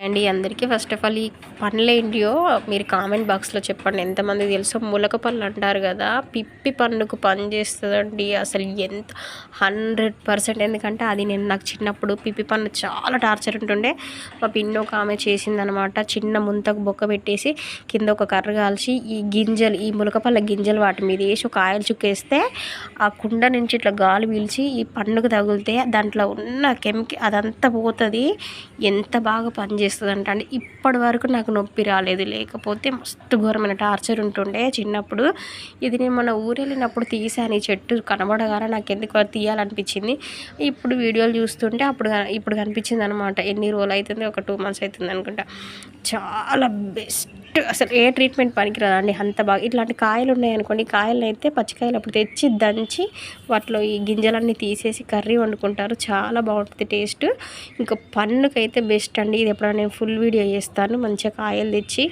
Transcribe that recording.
అండి అందరికీ first of all ఈ పనులు ఏంటియో మీరు కామెంట్ బాక్స్లో చెప్పండి. ఎంతమంది తెలుసో ములక పళ్ళు అంటారు కదా, పిప్పి పన్నుకు పని చేస్తుందండి అసలు ఎంత 100%. ఎందుకంటే అది నాకు చిన్నప్పుడు పిప్పి పన్ను చాలా టార్చర్ ఉంటుండే. మా పిన్ని ఒక ఆమె చేసిందనమాట. చిన్న ముంతకు బొక్క పెట్టేసి కింద ఒక కర్ర కాల్చి ఈ గింజలు, ఈ ములకపల్ల గింజలు వాటి మీద వేసి ఒక ఆయిల్ చుక్కేస్తే ఆ కుండ నుంచి ఇట్లా గాలి పీల్చి ఈ పన్నుకు తగిలితే దాంట్లో ఉన్న అదంతా పోతుంది. ఎంత బాగా పనిచేస్తుంది అంటే ఇప్పటి వరకు నాకు నొప్పి రాలేదు. లేకపోతే మస్తు ఘోరమైన టార్చర్ ఉంటుండే చిన్నప్పుడు. ఇది నేను మన ఊరు వెళ్ళినప్పుడు తీసాను. ఈ చెట్టు కనబడగానే నాకు ఎందుకు తీయాలనిపించింది. ఇప్పుడు వీడియోలు చూస్తుంటే ఇప్పుడు కనిపించింది అనమాట. ఎన్ని రోజులు అవుతుంది, ఒక 2 months అవుతుంది అనుకుంటా. చాలా బెస్ట్ అసలు. ఏ ట్రీట్మెంట్ పనికిరాదండి అంత బాగా. ఇట్లాంటి కాయలు ఉన్నాయనుకోండి, కాయలను అయితే పచ్చికాయలు అప్పుడు తెచ్చి దంచి వాటిలో ఈ గింజలన్నీ తీసేసి కర్రీ వండుకుంటారు. చాలా బాగుంటుంది టేస్ట్. ఇంకా పన్నుకైతే బెస్ట్ అండి. ఇది ఎప్పుడైనా నేను ఫుల్ వీడియో చేస్తాను. మంచిగా కాయలు తెచ్చి